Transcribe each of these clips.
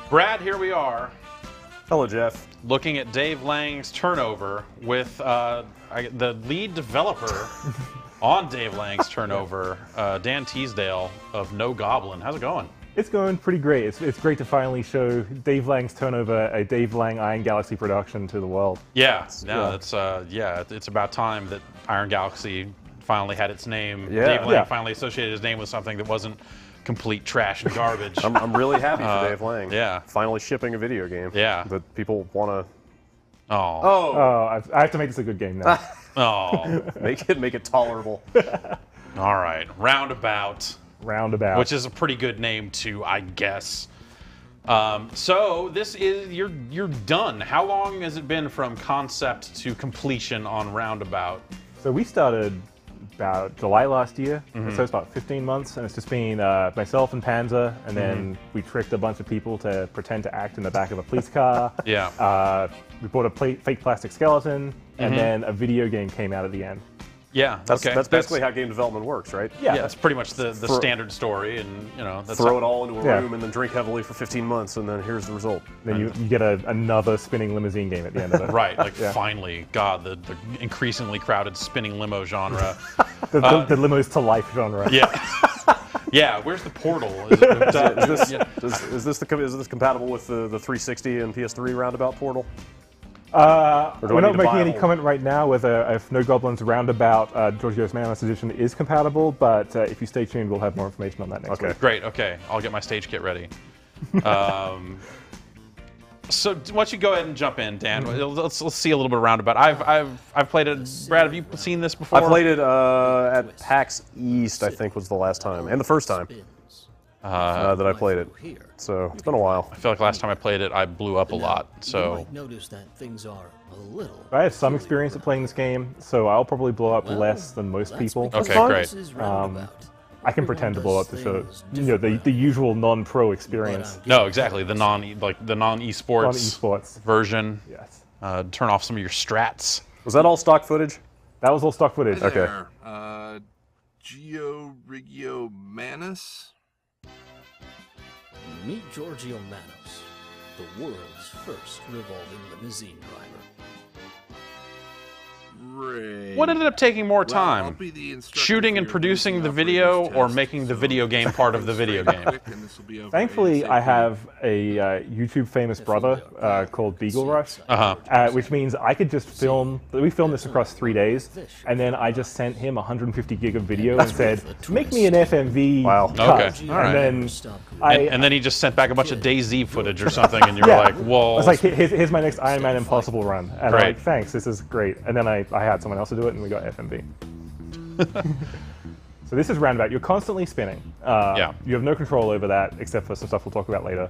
Brad, here we are. Hello, Jeff. Looking at Dave Lang's turnover with the lead developer on Dave Lang's turnover, Dan Teasdale of No Goblin. How's it going? It's going pretty great. It's great to finally show Dave Lang's turnover, a Dave Lang Iron Galaxy production, to the world. Yeah, no, it's about time that Iron Galaxy finally had its name. Yeah. Dave Lang finally associated his name with something that wasn't complete trash and garbage. I'm really happy for Dave Lang. Yeah. Finally shipping a video game. Yeah. That people want to. Oh, I have to make this a good game now. Oh. Make it tolerable. All right. Roundabout. Roundabout. Which is a pretty good name too, I guess. So this is you're done. How long has it been from concept to completion on Roundabout? So we started about July last year, so it's about 15 months, and it's just been myself and Panzer, and then we tricked a bunch of people to pretend to act in the back of a police car. Yeah. We bought a fake plastic skeleton, and then a video game came out at the end. Yeah, That's basically how game development works, right? Yeah, that's pretty much the standard story, and that's throw it all into a room and then drink heavily for 15 months, and then here's the result. Then you get another spinning limousine game at the end of it. Right, like finally, God, the increasingly crowded spinning limo genre. The limos to life genre. Yeah. Yeah, where's the portal? Is this compatible with the 360 and PS3 Roundabout portal? We're not making any comment right now whether if No Goblin's Roundabout Georgios Manos edition is compatible, but if you stay tuned, we'll have more information on that next week. Great, okay. I'll get my stage kit ready. So why don't you go ahead and jump in, Dan? Let's see a little bit of Roundabout. I've played it. Brad, have you seen this before? I played it at PAX East, I think was the last time, and the first time that I played it. So it's been a while. I feel like last time I played it, I blew up a lot. So might notice that things are a little. I have some experience at playing this game, so I'll probably blow up less than most people. Okay, great. I can pretend to blow up to show the usual non-pro experience. No, exactly. The non-esports version. Yes. Turn off some of your strats. Was that all stock footage? That was all stock footage. Okay. Rigio Manus? Meet Giorgio Manos, the world's first revolving limousine driver. Great. What ended up taking more time? Shooting and producing the video, or making the video game part of the video game? Thankfully, I have a YouTube famous brother called Beagle Rush, which means I could just film. We filmed this across 3 days, and then I just sent him 150 gig of video and said, "Make me an FMV cut." Okay, all right. And then he just sent back a bunch of DayZ footage or something, and you were like, "Whoa!" I was like, "Here's my next Iron Man Impossible run," and I'm like, "Thanks, this is great." And then I had someone else to do it, and we got FMV. So this is Roundabout. You're constantly spinning. You have no control over that, except for some stuff we'll talk about later.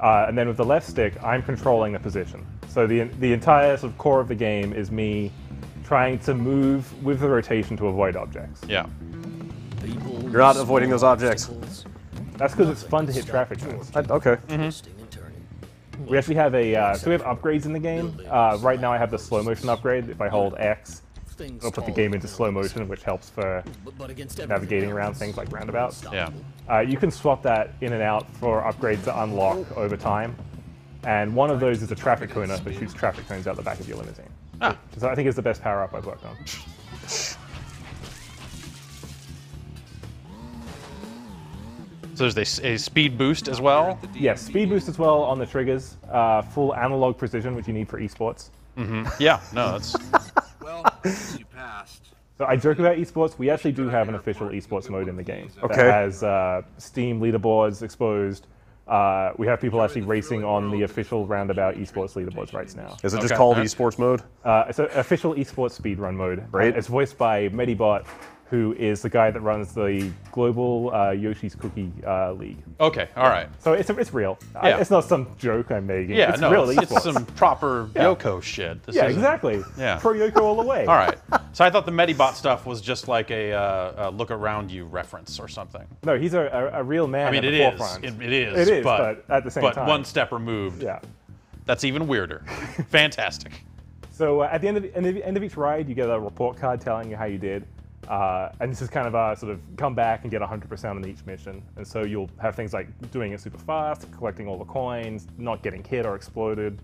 And then with the left stick, I'm controlling the position. So the entire sort of core of the game is me trying to move with the rotation to avoid objects. Yeah. You're not avoiding those objects. That's because it's fun to hit traffic cones. Okay. We actually have so we have upgrades in the game. Right now I have the slow motion upgrade. If I hold X, it'll put the game into slow motion, which helps for navigating around things like roundabouts. Yeah. You can swap that in and out for upgrades to unlock over time. And one of those is a traffic coner that shoots traffic cones out the back of your limousine. So I think it's the best power-up I've worked on. So there's a speed boost as well? Yes, speed boost as well on the triggers. Full analog precision, which you need for esports. Yeah, no, that's... Well, you passed. So I joke about esports. We actually do have an official esports mode in the game that has Steam leaderboards exposed. We have people actually racing on the official Roundabout esports leaderboards right now. Is it just called esports mode? It's an official esports speedrun mode. Right. It's voiced by Medibot, who is the guy that runs the global Yoshi's Cookie League. Okay, all right. So it's real. It's not some joke I'm making. Yeah, it's no, real it's esports. some proper Yoko shit. This isn't- exactly. Yeah. Pro Yoko all the way. All right. So I thought the Medibot stuff was just like a look around you reference or something. No, he's a real man. I mean, at the forefront. It is. It is, but at the same time. But one step removed. Yeah. That's even weirder. Fantastic. So at the end of each ride, you get a report card telling you how you did. And this is kind of a sort of come back and get 100% on each mission. And so you'll have things like doing it super fast, collecting all the coins, not getting hit or exploded.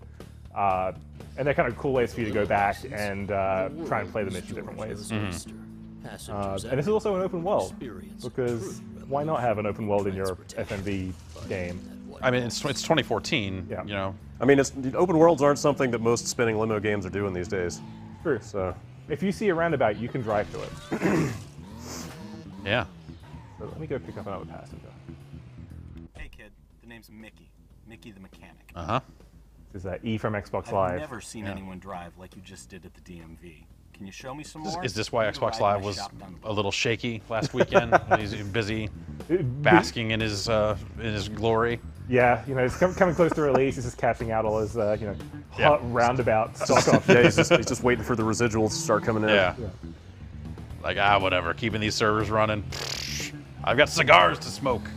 And they're kind of cool ways for you to go back and try and play the mission different ways. And this is also an open world, because why not have an open world in your FMV game? I mean, it's 2014, you know. I mean, open worlds aren't something that most spinning limo games are doing these days. True. So, if you see a roundabout, you can drive to it. Yeah. So let me go pick up another passenger. Hey kid, the name's Mickey. Mickey the mechanic. Uh-huh. This is E from Xbox Live. I've never seen anyone drive like you just did at the DMV. Can you show me some more? Is this why Xbox Live was a little shaky last weekend? When he's busy basking in his glory. Yeah, you know, it's coming close to release. He's just cashing out all his, you know, hot roundabout stock options. yeah, he's just waiting for the residuals to start coming in. Yeah. Like, whatever, keeping these servers running. I've got cigars to smoke.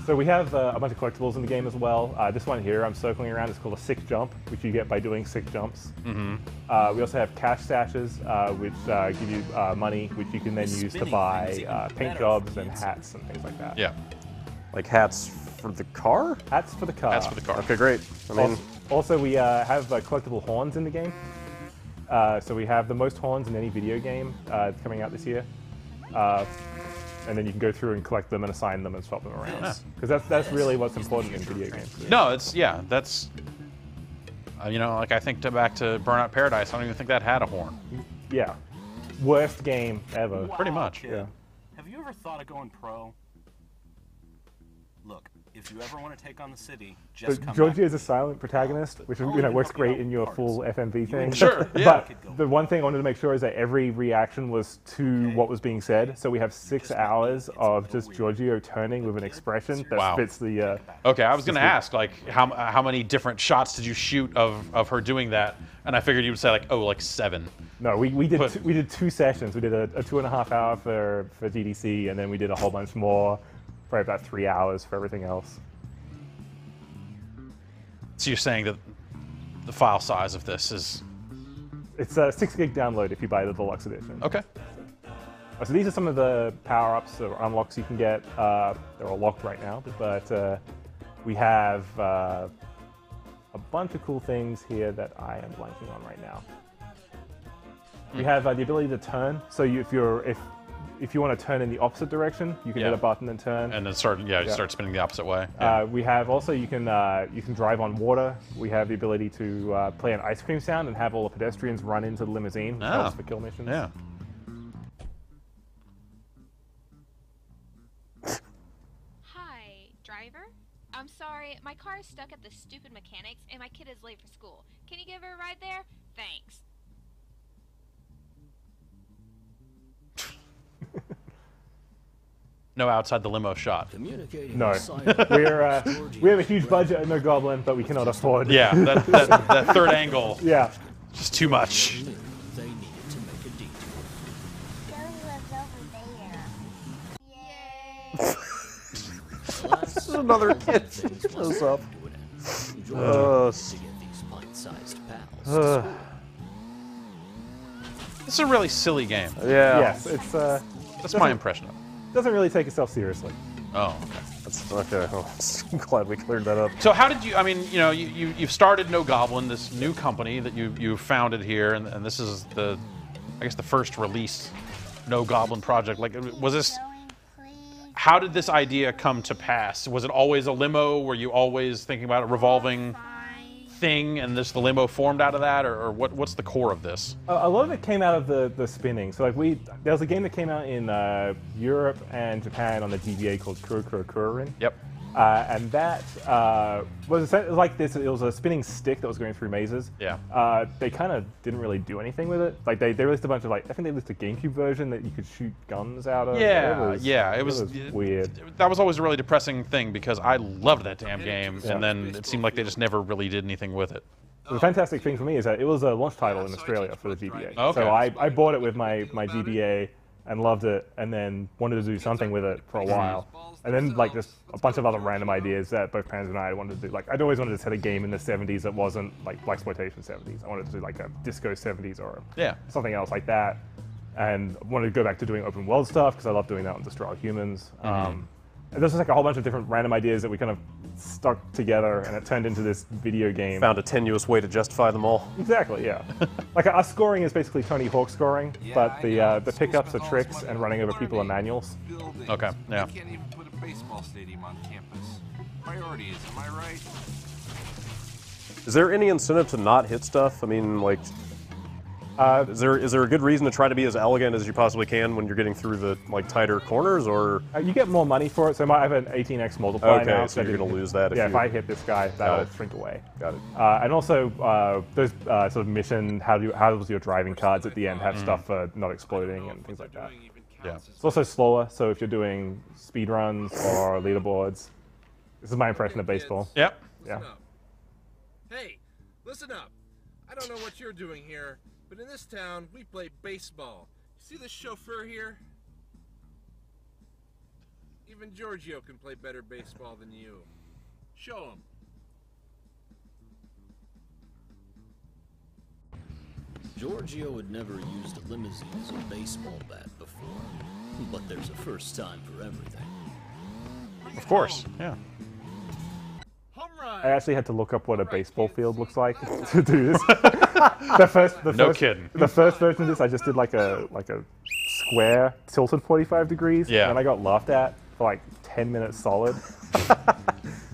So we have a bunch of collectibles in the game as well. This one here I'm circling around is called a sick jump, which you get by doing sick jumps. We also have cash stashes, which give you money, which you can then use to buy paint jobs and hats and things like that. Yeah. Like hats for the car? Hats for the car. Hats for the car. Okay, great. I mean, also we have collectible horns in the game. So we have the most horns in any video game coming out this year. And then you can go through and collect them and assign them and swap them around. Because that's really what's important in video games. No, that's you know, like I think back to Burnout Paradise. I don't even think that had a horn. Yeah, worst game ever. Wow, Pretty much. Kid. Yeah. Have you ever thought of going pro? Look, if you ever want to take on the city, just come Georgie back. is a silent protagonist, which works great in your full FMV thing. Sure, yeah. But the one thing I wanted to make sure is that every reaction was to what was being said. So we have 6 hours of just Giorgio turning with an expression that fits the. Okay, I was going to ask, like, how many different shots did you shoot of her doing that? And I figured you would say like 7. No, we did 2 sessions. We did a 2.5 hour for GDC, and then we did a whole bunch more. Probably about 3 hours for everything else. So you're saying that the file size of this is... It's a 6 gig download if you buy the deluxe edition. Okay. So these are some of the power-ups or unlocks you can get. They're all locked right now, but we have a bunch of cool things here that I am blanking on right now. We have the ability to turn. So if you want to turn in the opposite direction, you can hit a button and turn. And then start spinning the opposite way. We have also you can drive on water. We have the ability to play an ice cream sound and have all the pedestrians run into the limousine, which helps for kill missions. Yeah. Hi, driver. I'm sorry, my car is stuck at the stupid mechanics and my kid is late for school. Can you give her a ride there? Thanks. No outside the limo shot. No, we have a huge budget at No Goblin, but we cannot afford. Yeah, that third angle. Yeah, just too much. They needed to make a detour. Yay! this is another kid that shows up. This is a really silly game. Yeah. Yes, it's. That's my impression of it. Doesn't really take itself seriously. Oh, okay. That's okay. Well, I'm glad we cleared that up. So how did you? I mean, you know, you've started No Goblin, this new company that you founded here, and this is I guess the first release No Goblin project. Like, was this? How did this idea come to pass? Was it always a limo? Were you always thinking about a revolving thing, and the limo formed out of that, or what's the core of this? A lot of it came out of the spinning. So like there was a game that came out in Europe and Japan on the GBA called Kurokurin. Yep. And that was like this. It was a spinning stick that was going through mazes. Yeah. They kind of didn't really do anything with it. Like they released a bunch of I think they released a GameCube version that you could shoot guns out of. It was weird. That was always a really depressing thing because I loved that damn game, and then it seemed like they just never really did anything with it. The fantastic thing for me is that it was a launch title in Australia for the GBA. Okay. So I bought it with my GBA and loved it, and then wanted to do something with it for a while. And then like just a bunch of other random ideas that both parents and I wanted to do. Like I'd always wanted to set a game in the 70s that wasn't like blaxploitation 70s. I wanted to do like a disco 70s or something else like that. and wanted to go back to doing open world stuff because I love doing that on Destroy All Humans. And there's just like a whole bunch of different random ideas that we kind of stuck together, and it turned into this video game. Found a tenuous way to justify them all. Exactly, yeah. Like our scoring is basically Tony Hawk scoring, but the pickups are tricks, and running over people are manuals. Okay, yeah. I can't even put a baseball stadium on campus. Priorities, am I right? Is there any incentive to not hit stuff? I mean, like, is there a good reason to try to be as elegant as you possibly can when you're getting through the tighter corners, or you get more money for it? So I have an 18x multiplier now. Okay, so you're gonna lose that. If I hit this guy, that'll shrink away. Got it. And also those sort of mission, how does your driving cards at the end have stuff for not exploding and things like that. Yeah. It's also slower, so if you're doing speed runs or leaderboards, this is my impression of baseball. Yep. Yeah. Hey, listen up. I don't know what you're doing here, but in this town, we play baseball. See this chauffeur here? Even Giorgio can play better baseball than you. Show him. Giorgio had never used a limousine as a baseball bat before, but there's a first time for everything. Of course, yeah. I actually had to look up what a baseball field looks like to do this. The first version of this, I just did like a square tilted 45 degrees, and I got laughed at for like 10 minutes solid.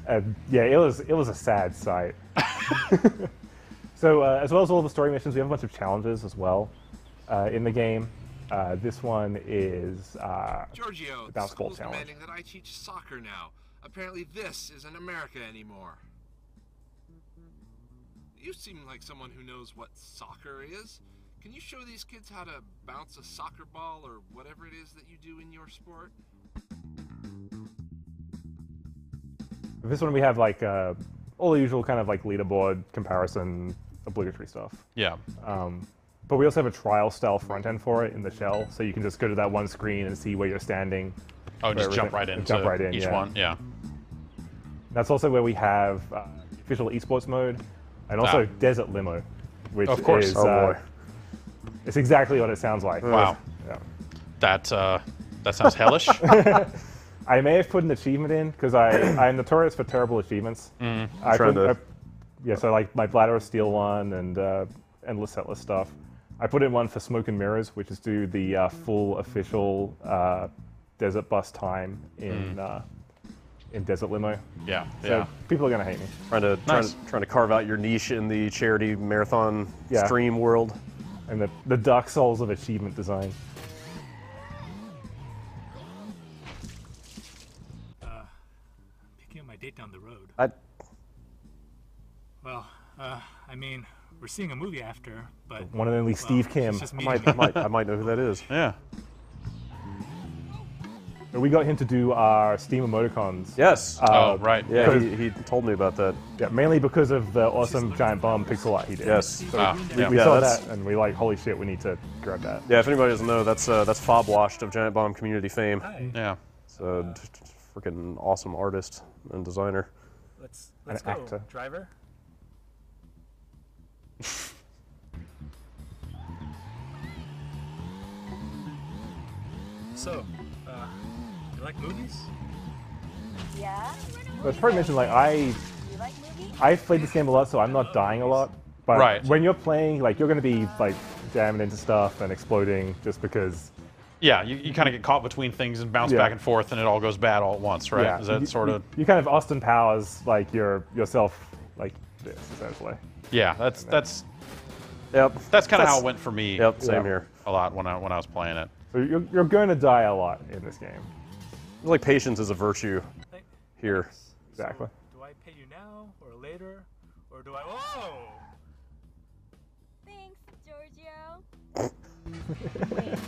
And yeah, it was a sad sight. So as well as all the story missions, we have a bunch of challenges as well in the game. This one is Giorgio, the bounce ball school's challenge. demanding that I teach soccer now. Apparently this isn't America anymore. You seem like someone who knows what soccer is. Can you show these kids how to bounce a soccer ball or whatever it is that you do in your sport? This one we have like all the usual kind of like leaderboard comparison, obligatory stuff. Yeah. But we also have a trial style front end for it in the shell, so you can just go to that one screen and see where you're standing. Oh, just jump right into each one, yeah. That's also where we have official esports mode, and also Desert Limo, which is it's exactly what it sounds like. Wow. Yeah. That sounds hellish. I may have put an achievement in because I'm notorious for terrible achievements. So like my Bladder of Steel one and endless setless stuff. I put in one for Smoke and Mirrors, which is do the full official desert bus time in Desert Limo. Yeah, so people are gonna hate me. Trying to carve out your niche in the charity marathon stream world, and the Dark Souls of achievement design. Picking up my date down the road. I mean, we're seeing a movie after, but one and only Steve Kim. I might know who that is. Yeah. We got him to do our Steam emoticons. Yes. Right. Yeah, he told me about that. Yeah, mainly because of the awesome giant bomb pixel art he did. Yes. So we saw that and we like, holy shit, we need to grab that. Yeah, if anybody doesn't know, that's Fob Washed of Giant Bomb community fame. Hi. Yeah. So freaking awesome artist and designer. Let's go, actor. Driver. So, you like movies? Yeah. But it's probably mentioned like I've played this game a lot, so I'm not dying a lot. But when you're playing, like you're going to be like jamming into stuff and exploding just because. Yeah, you kind of get caught between things and bounce back and forth, and it all goes bad all at once, right? Yeah. Is that sort of? You kind of Austin Powers like yourself like this essentially. Yeah, that's Yep. That's kind of how it went for me. Yep. Same here. A lot when I was playing it. So you're going to die a lot in this game. Like patience is a virtue here. Exactly. So, do I pay you now or later, or do I? Whoa! Thanks, Giorgio. Wait,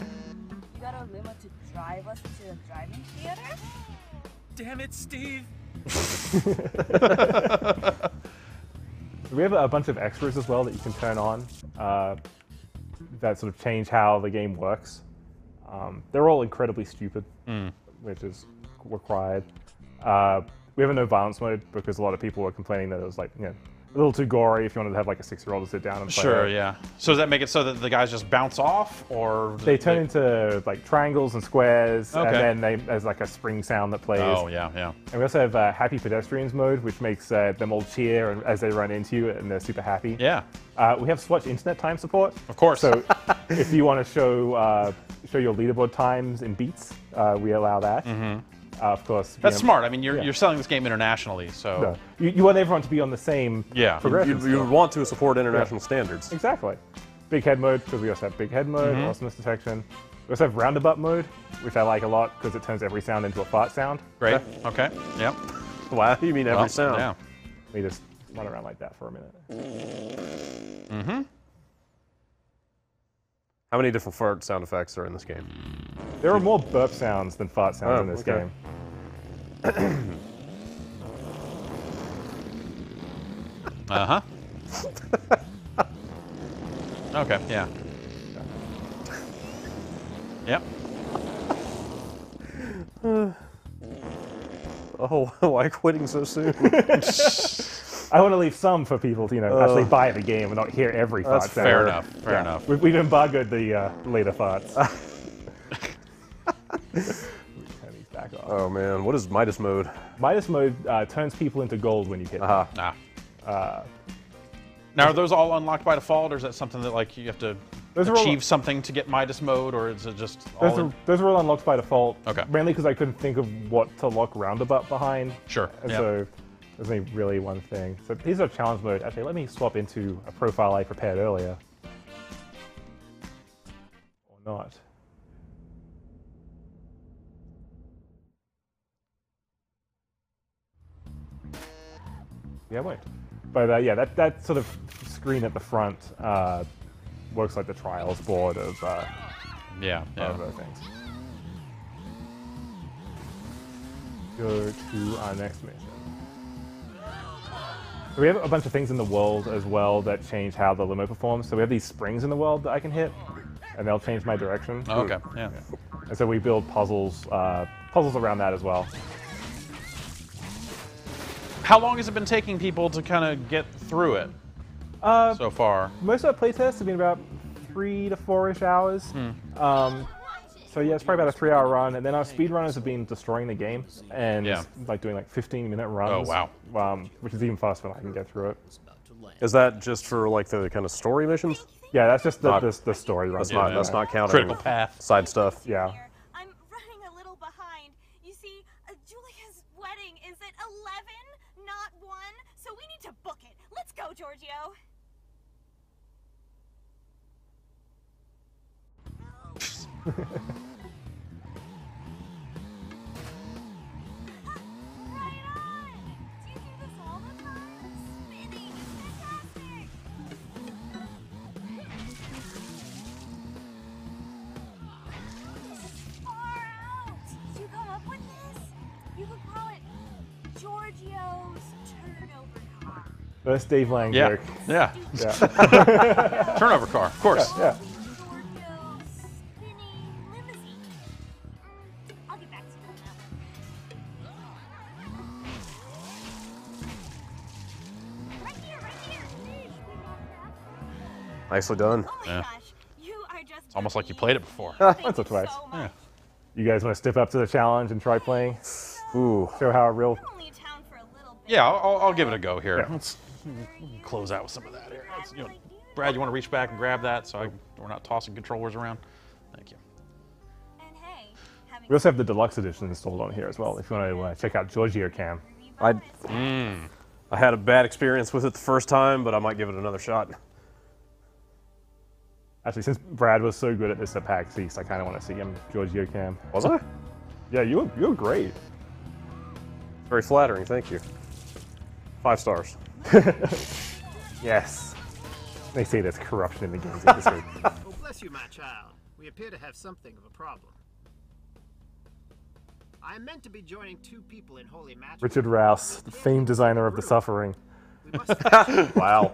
you got a limo to drive us to the driving theater? Damn it, Steve! We have a bunch of extras as well that you can turn on that sort of change how the game works. They're all incredibly stupid, which is required. We have a no violence mode because a lot of people were complaining that it was like, A little too gory if you wanted to have like a 6-year-old to sit down and play. Sure, yeah. So does that make it so that the guys just bounce off, or they turn into like triangles and squares, Okay. and then there's like a spring sound that plays. Oh, yeah, yeah. And we also have Happy Pedestrians mode, which makes them all cheer as they run into you, and they're super happy. Yeah. We have Swatch internet time support. Of course. So if you want to show your leaderboard times in beats, we allow that. Mm-hmm. Of course. That's smart. I mean, you're selling this game internationally, so... No. You want everyone to be on the same progression. You would want to support international standards. Exactly. Big head mode, because we also have big head mode, awesomeness detection. We also have Roundabout mode, which I like a lot, because it turns every sound into a fart sound. Great. Okay. Yep. Wow, you mean every sound? Yeah. Let me just run around like that for a minute. Mm-hmm. How many different fart sound effects are in this game? There are more burp sounds than fart sounds in this game. Uh-huh. Okay, yeah. Yep. Oh, why quitting so soon? I want to leave some for people to, actually buy the game and not hear every fart sound. Fair enough. Fair enough. We've embargoed the later farts. Back off. Oh man, what is Midas mode? Midas mode turns people into gold when you hit them. Now, are those all unlocked by default, or is that something that like you have to achieve something to get Midas mode, or is it just all those are all unlocked by default. Okay. Mainly because I couldn't think of what to lock Roundabout behind. Sure. And so there's only really one thing. So these are challenge mode. Actually, let me swap into a profile I prepared earlier. Or not. Yeah, I won't. But yeah, that sort of screen at the front works like the trials board of other things. Go to our next mission. So we have a bunch of things in the world as well that change how the limo performs. So we have these springs in the world that I can hit, and they'll change my direction. Oh, okay, yeah. And so we build puzzles around that as well. How long has it been taking people to kind of get through it so far? Most of our playtests have been about 3 to 4-ish hours. So yeah, it's probably about a 3-hour run, and then our speedrunners have been destroying the game and like doing like 15-minute runs. Oh wow! Which is even faster than I can get through it. Is that just for like the kind of story missions? Yeah, that's just the story run. That's not counting critical path side stuff. Yeah. I'm running a little behind. You see, Julia's wedding is at 11, not 1, so we need to book it. Let's go, Giorgio. That's Dave Lang yeah. joke. Yeah. Yeah. Turnover car, of course. Yeah. Nicely done. Oh my gosh, you are just It's almost like you played it before. Once or twice. so Yeah. You guys want to step up to the challenge and try playing? Ooh. Show how a real... Yeah, I'll give it a go here. Yeah. Let's close out with some of that here. Brad, you want to reach back and grab that so we're not tossing controllers around? Thank you. We also have the deluxe edition installed on here as well, if you want to check out Giorgio Cam. I had a bad experience with it the first time, but I might give it another shot. Actually, since Brad was so good at this at PAX East, I kind of want to see him Giorgio Cam. Was I? Yeah, you were great. Very flattering, thank you. 5 stars. Yes. They say there's corruption in the games industry. Oh, bless you, my child. We appear to have something of a problem. I am meant to be joining 2 people in holy match. Richard Rouse, the famed designer of The Suffering. Wow.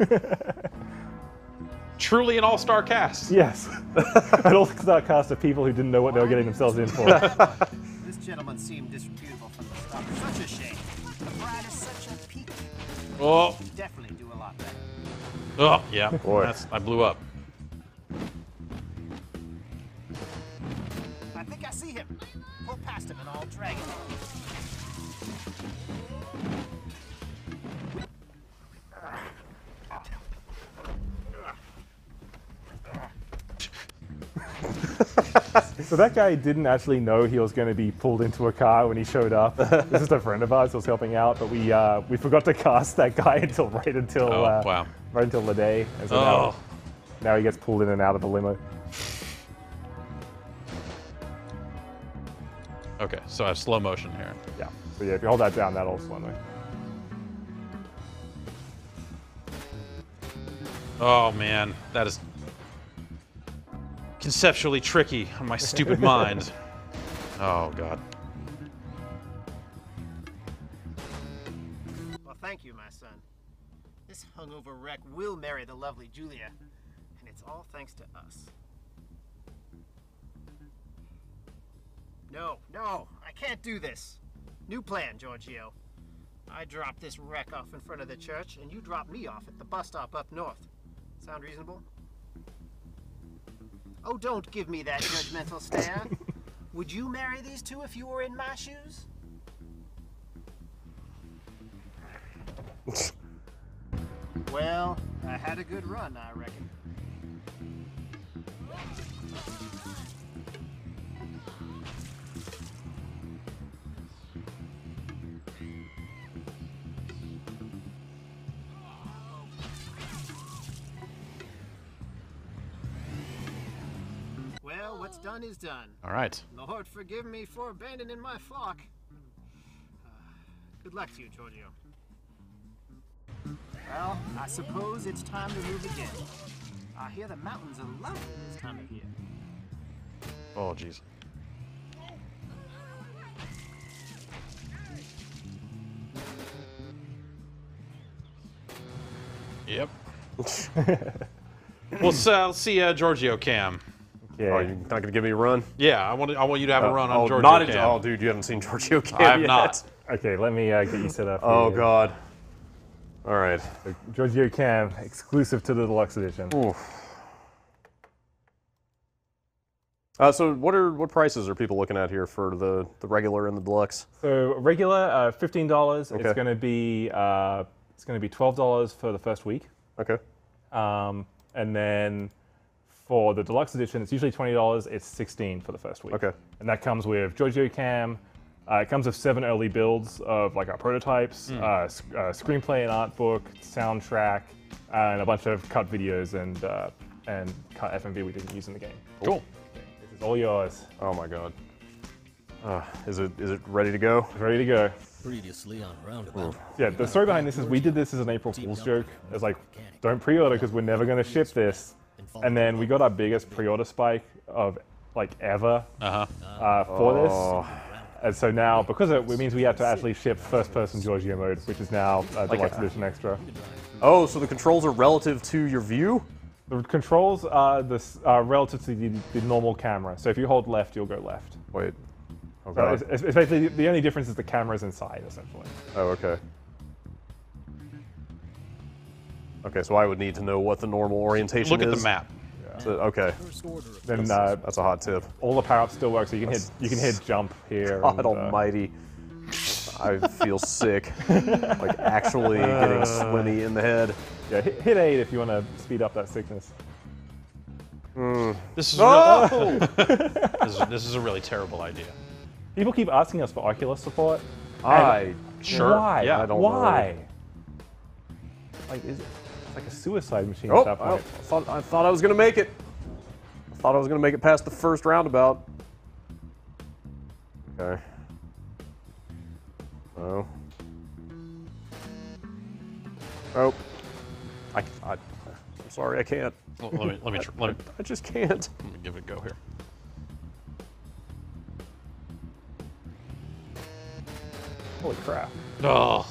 Truly an all-star cast. Yes. An all-star cast of people who didn't know what they were getting themselves in for. This gentleman seemed disreputable from the start. Such a shame. Brad is such a peak. Oh. Definitely do a lot Oh, yeah. Boy. I blew up. I think I see him. Pull past him and I'll drag him. So that guy didn't actually know he was going to be pulled into a car when he showed up. This is a friend of ours who was helping out, but we forgot to cast that guy until right until the day. And so now he gets pulled in and out of the limo. Okay, so I have slow motion here. Yeah. So yeah, if you hold that down, that'll slow mo. Oh man, that is conceptually tricky on my stupid mind. Oh god. Well, thank you, my son. This hungover wreck will marry the lovely Julia, and it's all thanks to us. No, I can't do this. New plan, Giorgio. I drop this wreck off in front of the church, and you drop me off at the bus stop up north. Sound reasonable? Oh, don't give me that judgmental stare. Would you marry these two if you were in my shoes? Well, I had a good run, I reckon. Well, what's done is done. All right. Lord, forgive me for abandoning my flock. Good luck to you, Giorgio. Well, I suppose it's time to move again. I hear the mountains are lovely this time of year. Oh, jeez. Yep. We'll see Giorgio Cam. Yeah. Oh, you're not going to give me a run? Yeah, I want you to have a run on Giorgio not Cam. Oh, dude, you haven't seen Giorgio Cam I have yet. not. Okay, let me get you set up. Oh, here. God. All right. So, Giorgio Cam, exclusive to the deluxe edition. Oof. So what prices are people looking at here for the regular and the deluxe? So regular, $15. Okay. It's going to be $12 for the first week. Okay. And then for the deluxe edition, it's usually $20. It's $16 for the first week. Okay. And that comes with Giorgio Cam. It comes with 7 early builds of like our prototypes, screenplay and art book, soundtrack, and a bunch of cut videos and cut FMV we didn't use in the game. Cool. Okay, this is all yours. Oh my God. Is it ready to go? Ready to go. Previously on Roundabout. Yeah, the story behind this is we did this as an April Fool's joke. It's like, don't pre-order because we're never going to ship this. And then we got our biggest pre-order spike of like ever for this. And so now, because it means we have to actually ship first-person Giorgio mode, which is now Deluxe Edition Extra. Oh, so the controls are relative to your view? The controls are relative to the normal camera. So if you hold left, you'll go left. Wait. Okay. So it's basically, the only difference is the camera's inside, essentially. Oh, okay. Okay, so I would need to know what the normal orientation is. Look at the map. Yeah. So, okay. Then that's a hot tip. all the power-ups still work, so you can hit jump here. God almighty. I feel sick. Like actually getting swimmy in the head. Yeah, hit 8 if you want to speed up that sickness. This is this is a really terrible idea. People keep asking us for Oculus support. Sure. Why? Yeah, I don't Why? Like, it's like a suicide machine at that point. I thought I was gonna make it. I thought I was gonna make it past the first roundabout. Okay. Oh. Oh. I'm sorry, I can't. Let me I just can't. Let me give it a go here. Holy crap. Oh.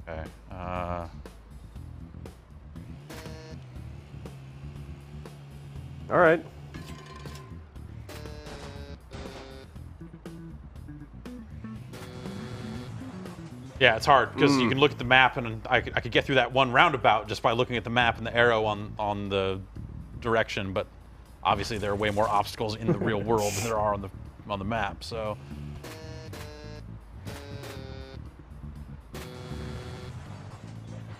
Okay. All right. Yeah, it's hard because you can look at the map, and I could get through that one roundabout just by looking at the map and the arrow on the direction. But obviously, there are way more obstacles in the real world than there are on the map. So.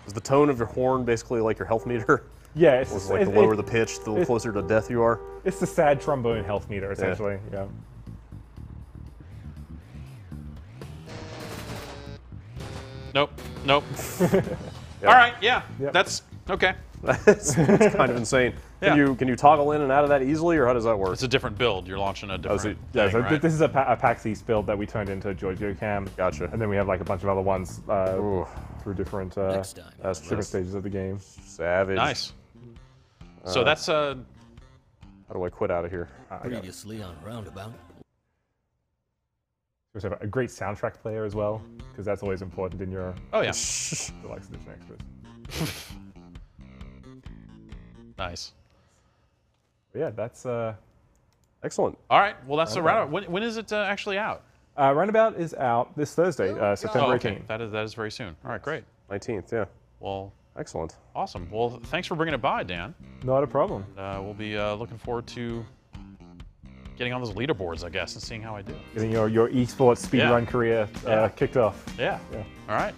Is the tone of your horn basically like your health meter? Yeah, it's like the lower the pitch, the closer to death you are. It's the sad trombone health meter, essentially. Yeah. Nope. Nope. Yep. All right. Yeah. Yep. That's okay. It's kind of insane. Can you toggle in and out of that easily, or how does that work? It's a different build. You're launching a different thing, so right? this is a PAX East build that we turned into Giorgio Cam. Gotcha. And then we have like a bunch of other ones through different stages of the game. Savage. Nice. So that's how do I quit out of here? Previously on Roundabout. We also have a great soundtrack player as well, because that's always important in your deluxe edition extras. Nice. But yeah, that's excellent. All right. Well, that's Roundabout. When is it actually out? Roundabout is out this Thursday, September 18th. That is very soon. All right, great. 19th, yeah. Well, excellent. Awesome. Well, thanks for bringing it by, Dan. Not a problem. We'll be looking forward to getting on those leaderboards, I guess, and seeing how I do. Getting your esports speedrun career kicked off. Yeah. All right.